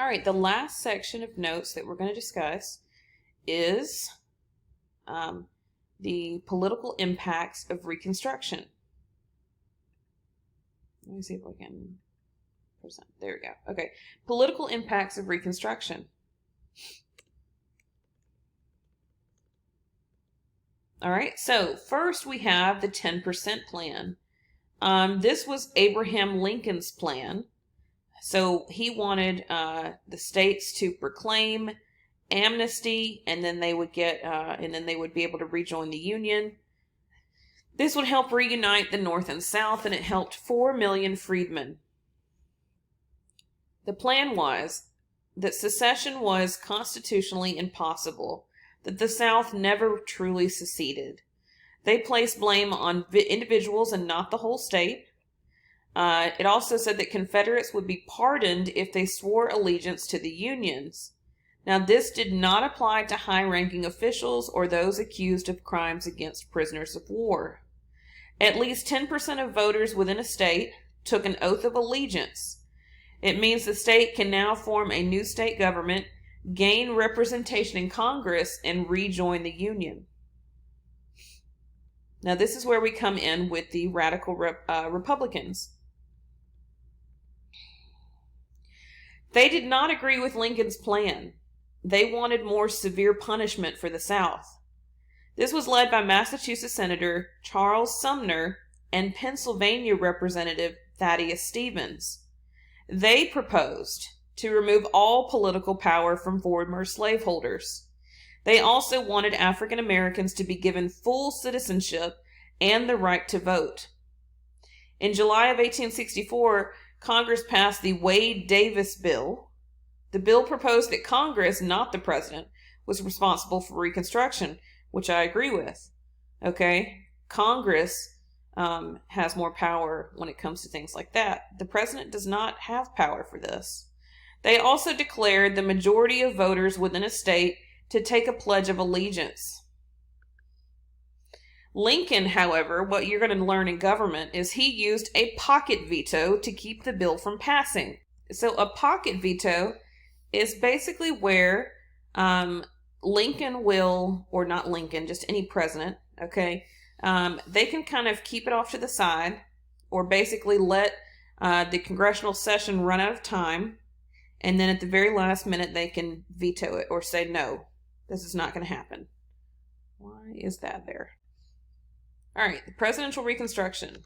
All right, the last section of notes that we're going to discuss is the political impacts of Reconstruction. Let me see if I can present. There we go. Okay, political impacts of Reconstruction. All right, so first we have the 10% plan. This was Abraham Lincoln's plan. So he wanted the states to proclaim amnesty, and then they would get, be able to rejoin the Union. This would help reunite the North and South, and it helped 4 million freedmen. The plan was that secession was constitutionally impossible, that the South never truly seceded. They placed blame on individuals and not the whole state. It also said that Confederates would be pardoned if they swore allegiance to the Unions. Now, this did not apply to high-ranking officials or those accused of crimes against prisoners of war. At least 10% of voters within a state took an oath of allegiance. It means the state can now form a new state government, gain representation in Congress, and rejoin the Union. Now, this is where we come in with the radical Republicans. They did not agree with Lincoln's plan. They wanted more severe punishment for the South. This was led by Massachusetts Senator Charles Sumner and Pennsylvania Representative Thaddeus Stevens. They proposed to remove all political power from former slaveholders. They also wanted African Americans to be given full citizenship and the right to vote. In July of 1864, Congress passed the Wade-Davis Bill. The bill proposed that Congress, not the president, was responsible for Reconstruction, which I agree with. Okay? Congress has more power when it comes to things like that. The president does not have power for this. They also declared the majority of voters within a state to take a pledge of allegiance. Lincoln, however, what you're going to learn in government is he used a pocket veto to keep the bill from passing. So a pocket veto is basically where Lincoln will, or not Lincoln, just any president, okay, they can kind of keep it off to the side, or basically let the congressional session run out of time, and then at the very last minute they can veto it or say, no, this is not going to happen. Why is that there? All right, the presidential reconstruction.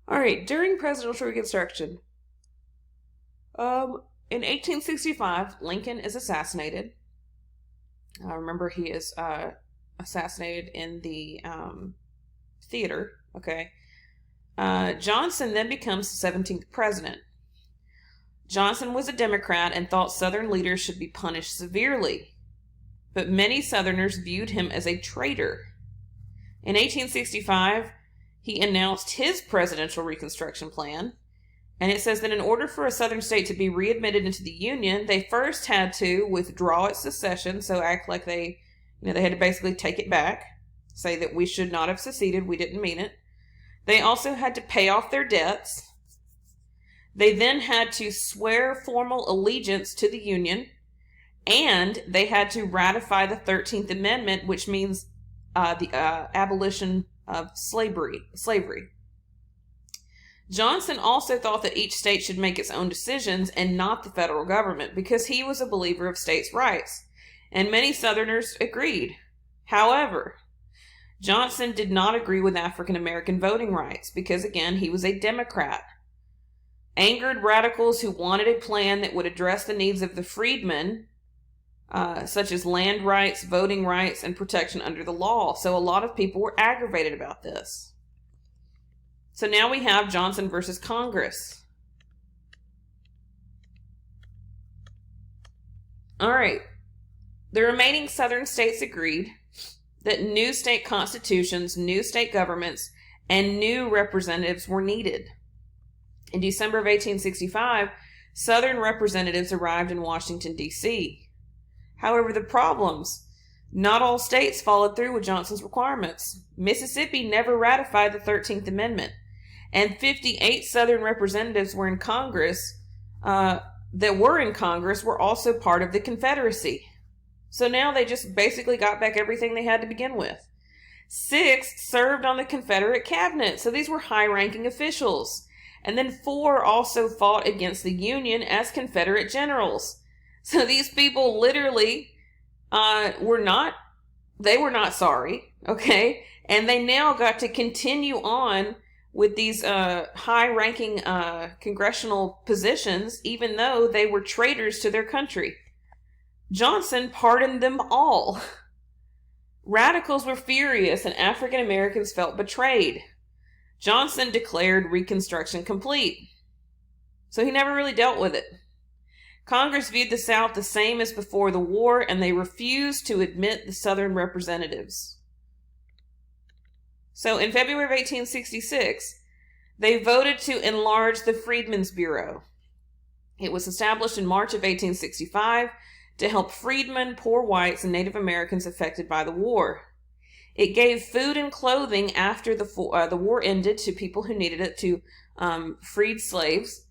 All right, during presidential reconstruction, in 1865, Lincoln is assassinated. Remember, he is assassinated in the theater, okay? Johnson then becomes the 17th president. Johnson was a Democrat and thought Southern leaders should be punished severely, but many Southerners viewed him as a traitor. In 1865, he announced his presidential reconstruction plan, and it says that in order for a Southern state to be readmitted into the Union, they first had to withdraw its secession, so act like they had to basically take it back, say that we should not have seceded, we didn't mean it. They also had to pay off their debts. They then had to swear formal allegiance to the Union, and they had to ratify the 13th Amendment, which means the abolition of slavery. Johnson also thought that each state should make its own decisions and not the federal government, because he was a believer of states' rights, and many Southerners agreed. However, Johnson did not agree with African American voting rights because, again, he was a Democrat. Angered radicals who wanted a plan that would address the needs of the freedmen, such as land rights, voting rights, and protection under the law. So a lot of people were aggravated about this. So now we have Johnson versus Congress. All right. The remaining Southern states agreed that new state constitutions, new state governments, and new representatives were needed. In December of 1865, Southern representatives arrived in Washington, D.C. However, the problems: not all states followed through with Johnson's requirements. Mississippi never ratified the 13th Amendment, and 58 Southern representatives were in Congress, were also part of the Confederacy. So now they just basically got back everything they had to begin with. 6 served on the Confederate cabinet, so these were high-ranking officials. And then 4 also fought against the Union as Confederate generals. So these people literally were not sorry, okay? And they now got to continue on with these high-ranking congressional positions, even though they were traitors to their country. Johnson pardoned them all. Radicals were furious, and African Americans felt betrayed. Johnson declared Reconstruction complete. So he never really dealt with it. Congress viewed the South the same as before the war, and they refused to admit the Southern representatives. So in February of 1866, they voted to enlarge the Freedmen's Bureau. It was established in March of 1865 to help freedmen, poor whites, and Native Americans affected by the war. It gave food and clothing after the war ended to people who needed it, to freed slaves.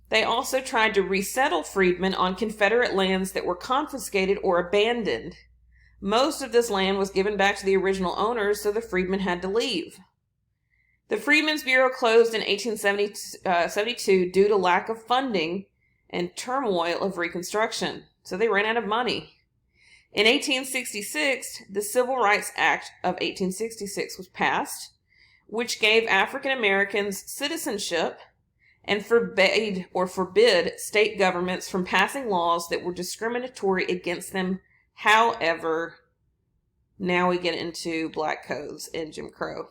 They also tried to resettle freedmen on Confederate lands that were confiscated or abandoned. Most of this land was given back to the original owners, so the freedmen had to leave. The Freedmen's Bureau closed in 1872 due to lack of funding and turmoil of Reconstruction, so they ran out of money. In 1866, the Civil Rights Act of 1866 was passed, which gave African Americans citizenship and forbid state governments from passing laws that were discriminatory against them. However, now we get into black codes and Jim Crow.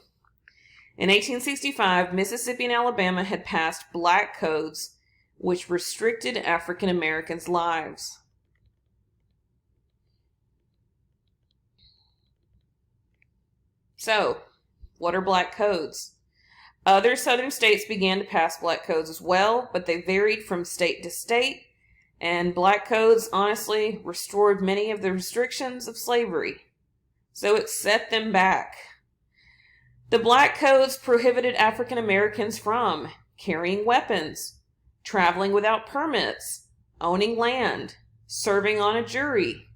In 1865, Mississippi and Alabama had passed black codes which restricted African Americans' lives. So, what are black codes? Other southern states began to pass black codes as well, but they varied from state to state, and black codes honestly restored many of the restrictions of slavery. So it set them back. The black codes prohibited African Americans from carrying weapons, traveling without permits, owning land, serving on a jury,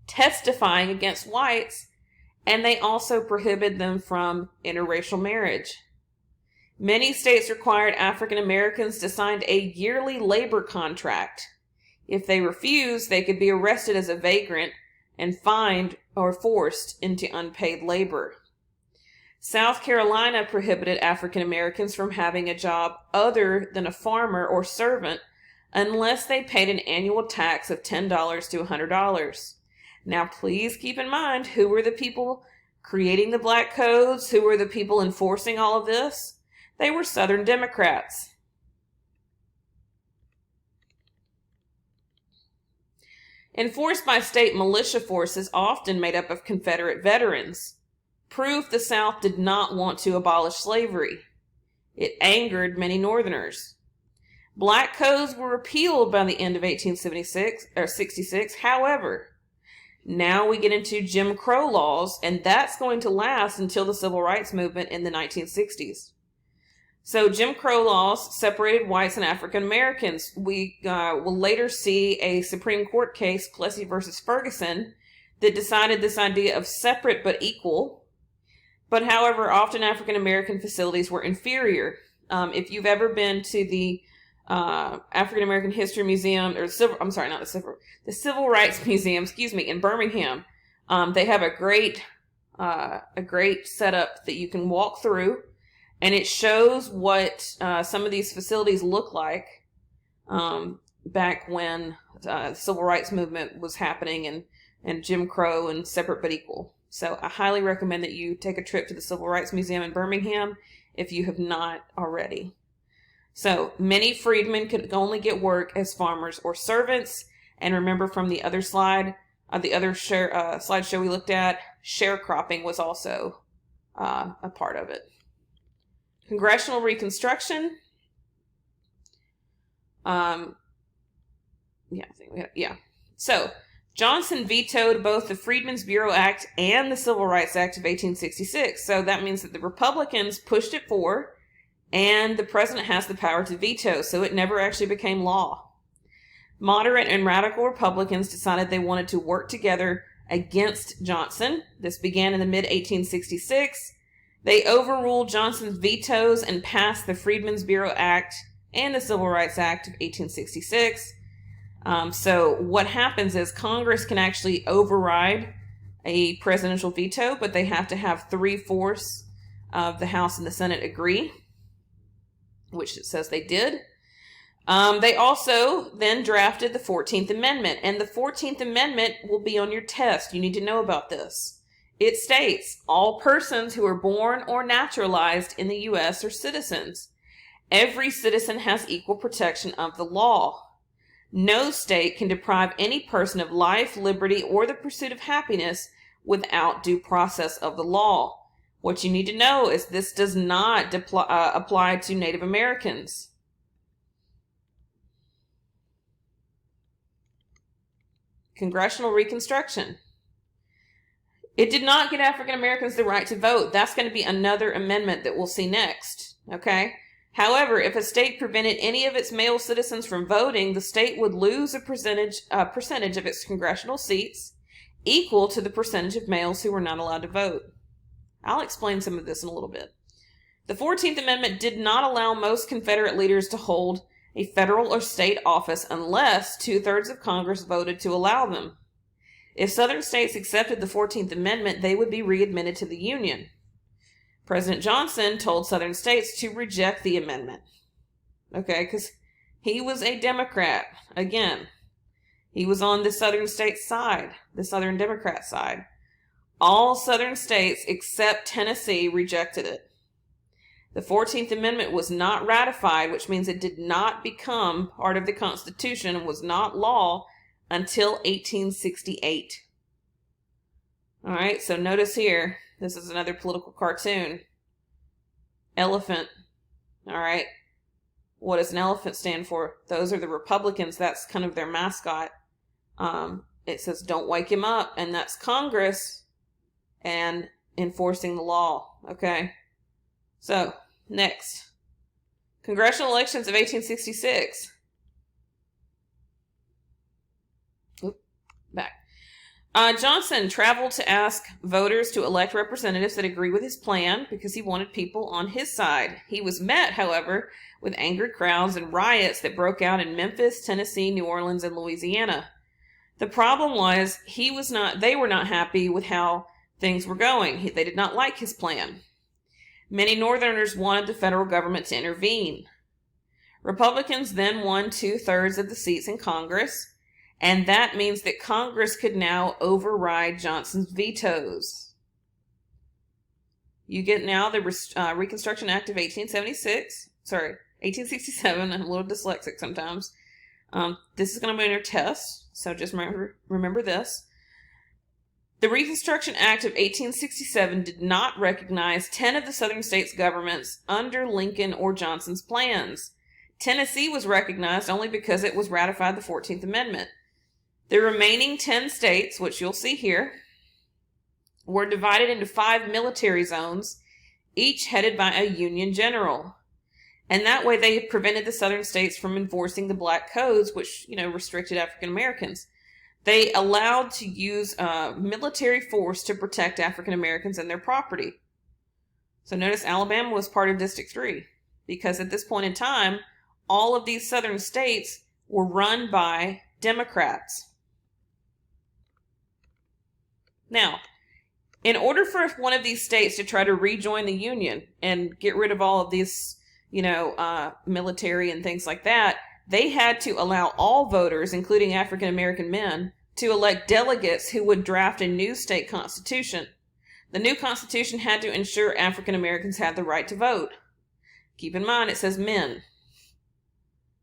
testifying against whites, and they also prohibited them from interracial marriage. Many states required African Americans to sign a yearly labor contract. If they refused, they could be arrested as a vagrant and fined or forced into unpaid labor. South Carolina prohibited African Americans from having a job other than a farmer or servant unless they paid an annual tax of $10 to $100. Now, please keep in mind, who were the people creating the black codes? Who were the people enforcing all of this? They were Southern Democrats. Enforced by state militia forces often made up of Confederate veterans. Proof the South did not want to abolish slavery. It angered many Northerners. Black codes were repealed by the end of 1866. However, now we get into Jim Crow laws, and that's going to last until the Civil Rights Movement in the 1960s. So Jim Crow laws separated whites and African Americans. We will later see a Supreme Court case, Plessy versus Ferguson, that decided this idea of separate but equal. But however, often African American facilities were inferior. If you've ever been to the African American History Museum, or the Civil Rights Museum, in Birmingham, they have a great setup that you can walk through. And it shows what some of these facilities look like back when the Civil Rights Movement was happening, and Jim Crow and separate but equal. So I highly recommend that you take a trip to the Civil Rights Museum in Birmingham if you have not already. So many freedmen could only get work as farmers or servants. And remember from the other slide, slideshow we looked at, sharecropping was also a part of it. Congressional Reconstruction. So, Johnson vetoed both the Freedmen's Bureau Act and the Civil Rights Act of 1866. So that means that the Republicans pushed it forward, and the president has the power to veto, so it never actually became law. Moderate and radical Republicans decided they wanted to work together against Johnson. This began in the mid-1866. They overruled Johnson's vetoes and passed the Freedmen's Bureau Act and the Civil Rights Act of 1866. So what happens is Congress can actually override a presidential veto, but they have to have 3/4 of the House and the Senate agree, which it says they did. They also then drafted the 14th Amendment, and the 14th Amendment will be on your test. You need to know about this. It states, all persons who are born or naturalized in the U.S. are citizens. Every citizen has equal protection of the law. No state can deprive any person of life, liberty, or the pursuit of happiness without due process of the law. What you need to know is this does not apply to Native Americans. Congressional Reconstruction. It did not get African Americans the right to vote. That's going to be another amendment that we'll see next. Okay? However, if a state prevented any of its male citizens from voting, the state would lose a percentage of its congressional seats equal to the percentage of males who were not allowed to vote. I'll explain some of this in a little bit. The 14th Amendment did not allow most Confederate leaders to hold a federal or state office unless 2/3 of Congress voted to allow them. If Southern states accepted the 14th Amendment, they would be readmitted to the Union. President Johnson told Southern states to reject the amendment. Okay, because he was a Democrat. Again, he was on the Southern states side, the Southern Democrat side. All Southern states except Tennessee rejected it. The 14th Amendment was not ratified, which means it did not become part of the Constitution and was not law until 1868. All right, so notice here, this is another political cartoon. Elephant. All right, what does an elephant stand for? Those are the Republicans. That's kind of their mascot. It says, don't wake him up, and that's Congress and enforcing the law. Okay, so next. Congressional elections of 1866. Johnson traveled to ask voters to elect representatives that agree with his plan because he wanted people on his side. He was met, however, with angry crowds and riots that broke out in Memphis, Tennessee, New Orleans, and Louisiana. The problem was they were not happy with how things were going. They did not like his plan. Many Northerners wanted the federal government to intervene. Republicans then won 2/3 of the seats in Congress, and that means that Congress could now override Johnson's vetoes. You get now the Reconstruction Act of 1867. I'm a little dyslexic sometimes. This is going to be on your test, so just remember this. The Reconstruction Act of 1867 did not recognize 10 of the Southern states' governments under Lincoln or Johnson's plans. Tennessee was recognized only because it was ratified the 14th Amendment. The remaining 10 states, which you'll see here, were divided into 5 military zones, each headed by a Union general. And that way they prevented the Southern states from enforcing the black codes, which, restricted African Americans. They allowed to use military force to protect African Americans and their property. So notice Alabama was part of District 3, because at this point in time, all of these Southern states were run by Democrats. Now, in order for one of these states to try to rejoin the Union and get rid of all of these, military and things like that, they had to allow all voters, including African American men, to elect delegates who would draft a new state constitution. The new constitution had to ensure African Americans had the right to vote. Keep in mind, it says men.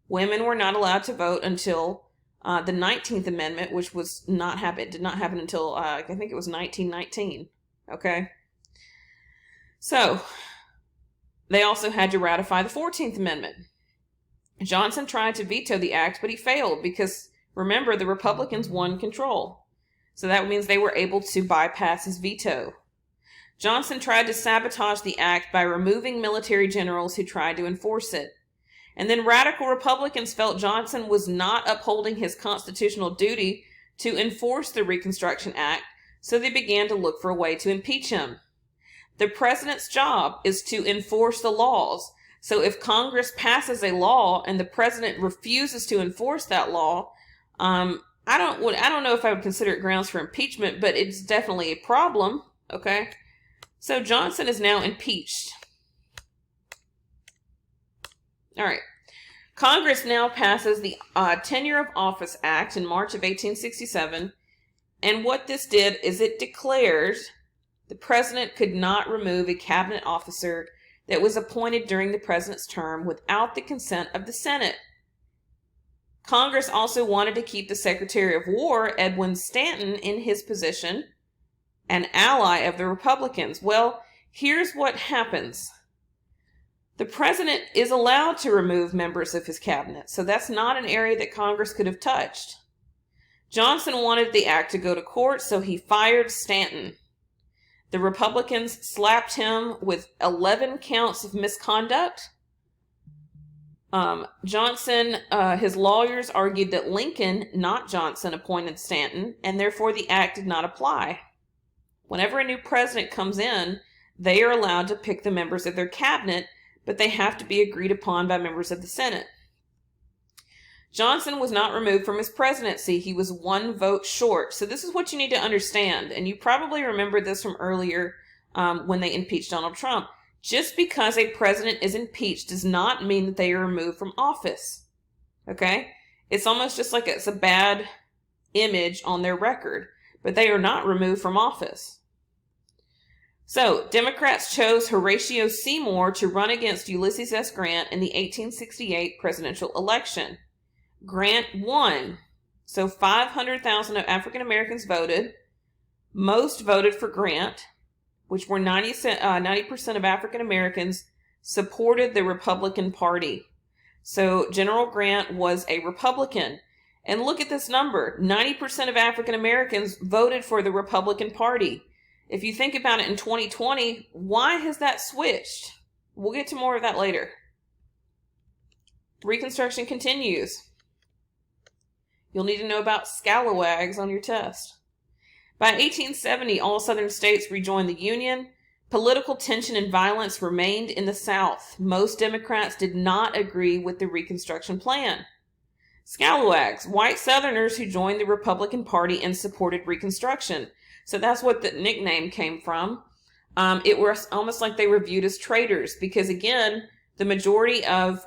Women were not allowed to vote until the 19th Amendment, which did not happen until, I think it was 1919. Okay? So, they also had to ratify the 14th Amendment. Johnson tried to veto the act, but he failed because, remember, the Republicans won control. So that means they were able to bypass his veto. Johnson tried to sabotage the act by removing military generals who tried to enforce it. And then radical Republicans felt Johnson was not upholding his constitutional duty to enforce the Reconstruction Act, so they began to look for a way to impeach him. The president's job is to enforce the laws. So if Congress passes a law and the president refuses to enforce that law, I don't know if I would consider it grounds for impeachment, but it's definitely a problem. Okay, so Johnson is now impeached. All right. Congress now passes the Tenure of Office Act in March of 1867, and what this did is it declared the president could not remove a cabinet officer that was appointed during the president's term without the consent of the Senate. Congress also wanted to keep the Secretary of War, Edwin Stanton, in his position, an ally of the Republicans. Well, here's what happens. The president is allowed to remove members of his cabinet, so that's not an area that Congress could have touched. Johnson wanted the act to go to court, so he fired Stanton. The Republicans slapped him with 11 counts of misconduct. Johnson, his lawyers argued that Lincoln, not Johnson, appointed Stanton, and therefore the act did not apply. Whenever a new president comes in, they are allowed to pick the members of their cabinet, but they have to be agreed upon by members of the Senate. Johnson was not removed from his presidency. He was one vote short. So this is what you need to understand. And you probably remember this from earlier when they impeached Donald Trump. Just because a president is impeached does not mean that they are removed from office. Okay? It's almost just like it's a bad image on their record. But they are not removed from office. So, Democrats chose Horatio Seymour to run against Ulysses S. Grant in the 1868 presidential election. Grant won. So 500,000 of African Americans voted. Most voted for Grant, which were 90% of African Americans supported the Republican Party. So General Grant was a Republican. And look at this number. 90% of African Americans voted for the Republican Party. If you think about it in 2020, why has that switched? We'll get to more of that later. Reconstruction continues. You'll need to know about scalawags on your test. By 1870, all Southern states rejoined the Union. Political tension and violence remained in the South. Most Democrats did not agree with the Reconstruction plan. Scalawags, white Southerners who joined the Republican Party and supported Reconstruction. So that's what the nickname came from. It was almost like they were viewed as traitors because, again, the majority of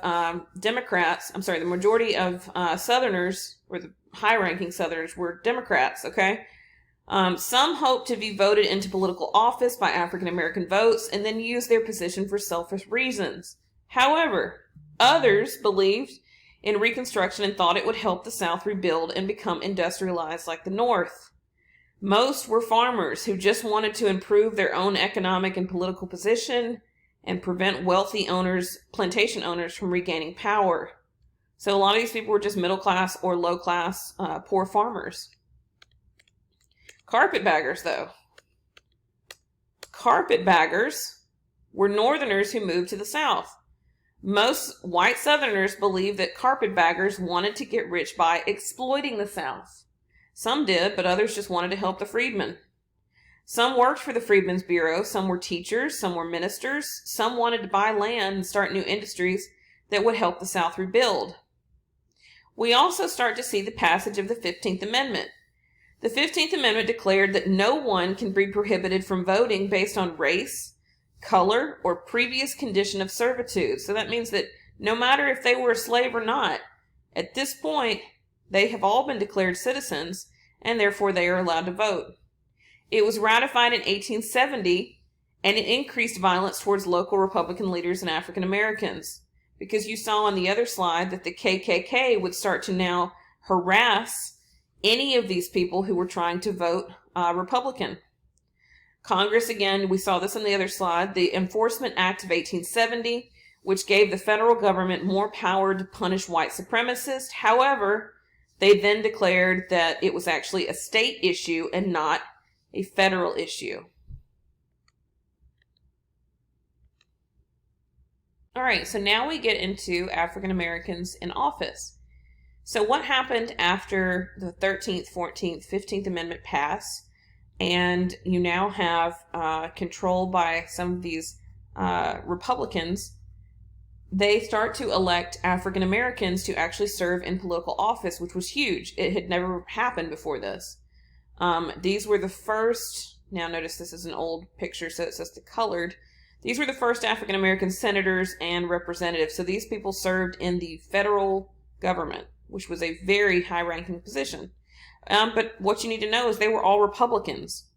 Southerners, or the high-ranking Southerners, were Democrats, okay? Some hoped to be voted into political office by African-American votes and then use their position for selfish reasons. However, others believed in Reconstruction and thought it would help the South rebuild and become industrialized like the North. Most were farmers who just wanted to improve their own economic and political position and prevent wealthy owners, plantation owners, from regaining power. So a lot of these people were just middle class or low class, poor farmers. Carpetbaggers, though. Carpetbaggers were Northerners who moved to the South. Most white Southerners believed that carpetbaggers wanted to get rich by exploiting the South. Some did, but others just wanted to help the freedmen. Some worked for the Freedmen's Bureau, some were teachers, some were ministers, some wanted to buy land and start new industries that would help the South rebuild. We also start to see the passage of the 15th Amendment. The 15th Amendment declared that no one can be prohibited from voting based on race, color, or previous condition of servitude. So that means that no matter if they were a slave or not, at this point, they have all been declared citizens, and therefore they are allowed to vote. It was ratified in 1870, and it increased violence towards local Republican leaders and African Americans. Because you saw on the other slide that the KKK would start to now harass any of these people who were trying to vote Republican. Congress, again, we saw this on the other slide, the Enforcement Act of 1870, which gave the federal government more power to punish white supremacists. However, they then declared that it was actually a state issue and not a federal issue. All right, so now we get into African Americans in office. So what happened after the 13th, 14th, 15th Amendment pass, and you now have control by some of these Republicans? They start to elect African Americans to actually serve in political office, which was huge. It had never happened before this. These were the first, now notice this is an old picture, so it says the colored. These were the first African American senators and representatives. So these people served in the federal government, which was a very high-ranking position. But what you need to know is they were all Republicans.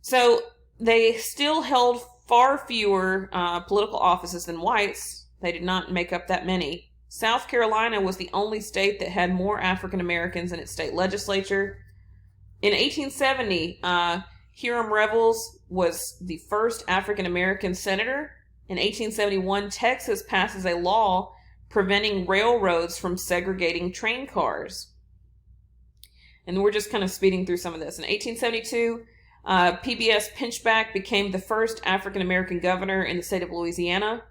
So they still held far fewer political offices than whites. They did not make up that many. South Carolina was the only state that had more African Americans in its state legislature. In 1870, Hiram Revels was the first African American senator. In 1871, Texas passes a law preventing railroads from segregating train cars. And we're just kind of speeding through some of this. In 1872, PBS Pinchback became the first African American governor in the state of Louisiana.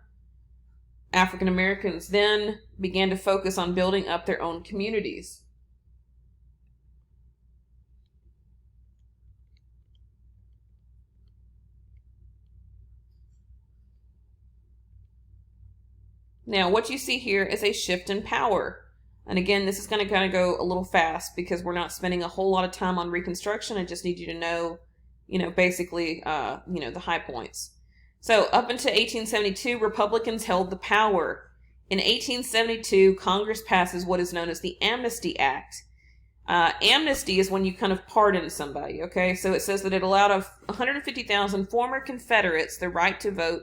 African Americans then began to focus on building up their own communities. Now, what you see here is a shift in power. And again, this is going to kind of go a little fast because we're not spending a whole lot of time on Reconstruction. I just need you to know, basically, the high points. So up until 1872, Republicans held the power. In 1872, Congress passes what is known as the Amnesty Act. Amnesty is when you kind of pardon somebody, okay? So it says that it allowed 150,000 former Confederates the right to vote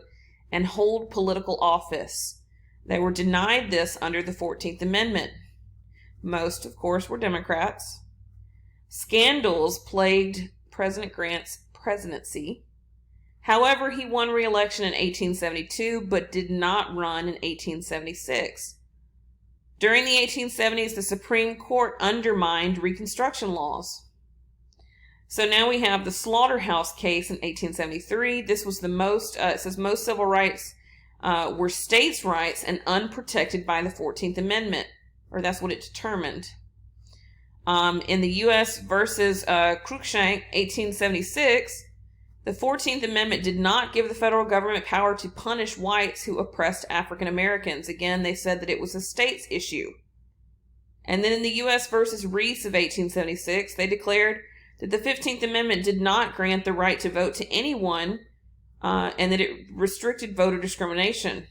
and hold political office. They were denied this under the 14th Amendment. Most, of course, were Democrats. Scandals plagued President Grant's presidency. However, he won re-election in 1872, but did not run in 1876. During the 1870s, the Supreme Court undermined Reconstruction laws. So now we have the Slaughterhouse case in 1873. This was the most, it says most civil rights were states' rights and unprotected by the 14th Amendment, or that's what it determined. In the U.S. versus Cruikshank, 1876, the 14th Amendment did not give the federal government power to punish whites who oppressed African Americans. Again, they said that it was a state's issue. And then in the U.S. versus Reese of 1876, they declared that the 15th Amendment did not grant the right to vote to anyone, and that it restricted voter discrimination.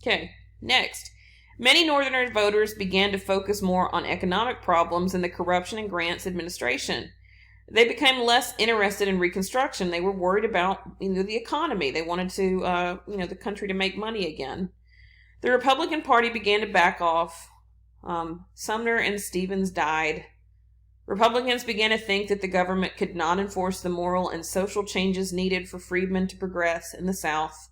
Okay, next. Many Northern voters began to focus more on economic problems and the corruption in Grant's administration. They became less interested in Reconstruction. They were worried about, the economy. They wanted to, the country to make money again. The Republican Party began to back off. Sumner and Stevens died. Republicans began to think that the government could not enforce the moral and social changes needed for freedmen to progress in the South.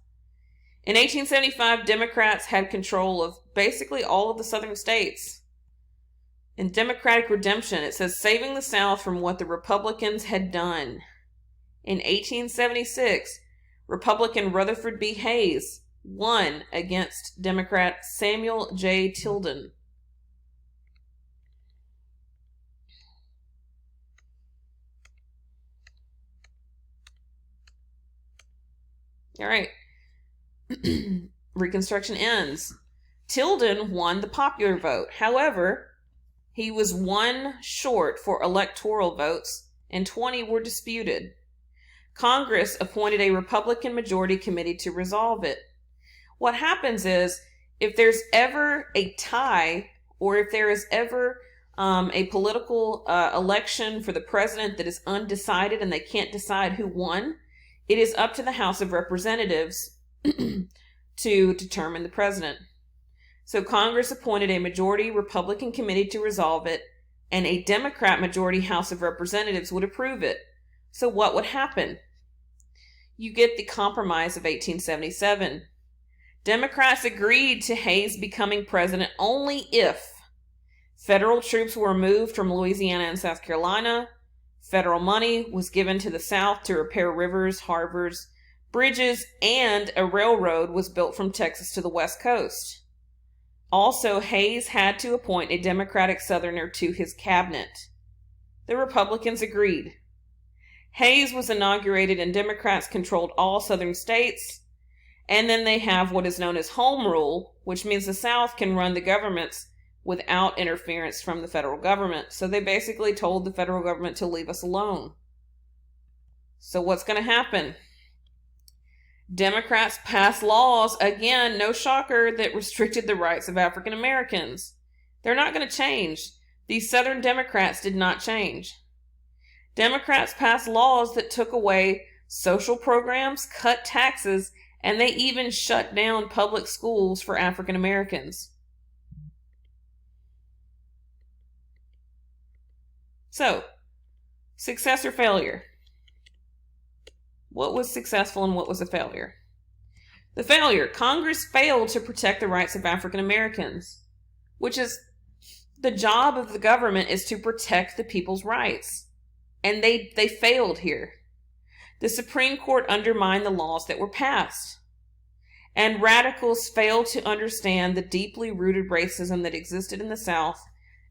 In 1875, Democrats had control of basically all of the southern states. In Democratic Redemption, it says, saving the South from what the Republicans had done. In 1876, Republican Rutherford B. Hayes won against Democrat Samuel J. Tilden. All right. Reconstruction ends. Tilden won the popular vote. However, he was one short for electoral votes, and 20 were disputed. Congress appointed a Republican majority committee to resolve it. What happens is, if there's ever a tie, or if there is ever a political election for the president that is undecided and they can't decide who won, it is up to the House of Representatives to determine the president. So Congress appointed a majority Republican committee to resolve it, and a Democrat majority House of Representatives would approve it. So what would happen? You get the Compromise of 1877. Democrats agreed to Hayes becoming president only if Federal troops were moved from Louisiana and South Carolina. Federal money was given to the South to repair rivers, harbors, bridges, and a railroad was built from Texas to the West Coast. Also, Hayes had to appoint a Democratic Southerner to his cabinet. The Republicans agreed. Hayes was inaugurated and Democrats controlled all Southern states. And then they have what is known as home rule, which means the South can run the governments without interference from the federal government. So they basically told the federal government to leave us alone. So what's going to happen? Democrats passed laws, again, no shocker, that restricted the rights of African Americans. They're not going to change. These Southern Democrats did not change. Democrats passed laws that took away social programs, cut taxes, and they even shut down public schools for African Americans. So, success or failure? What was successful and what was a failure? The failure: Congress failed to protect the rights of African Americans, which is the job of the government, is to protect the people's rights. And they failed here. The Supreme Court undermined the laws that were passed. And radicals failed to understand the deeply rooted racism that existed in the South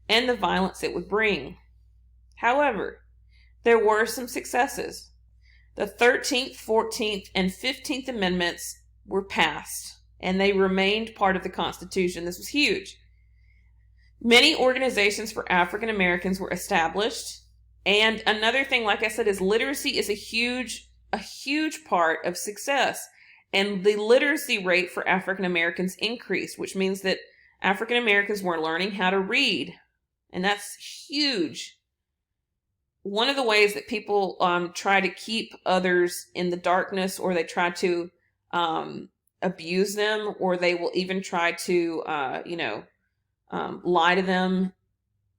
and the violence it would bring. However, there were some successes. The 13th, 14th, and 15th Amendments were passed, and they remained part of the Constitution. This was huge. Many organizations for African Americans were established. And another thing, like I said, is literacy is a huge part of success. And the literacy rate for African Americans increased, which means that African Americans were learning how to read. And that's huge. One of the ways that people try to keep others in the darkness, or they try to abuse them, or they will even try to, lie to them,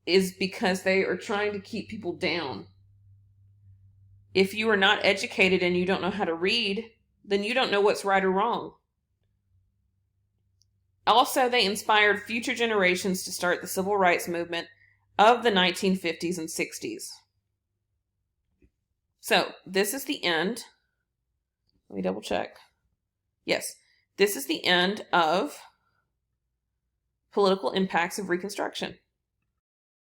is because they are trying to keep people down. If you are not educated and you don't know how to read, then you don't know what's right or wrong. Also, they inspired future generations to start the civil rights movement of the 1950s and 60s. So, this is the end. Let me double check. Yes, this is the end of political impacts of Reconstruction.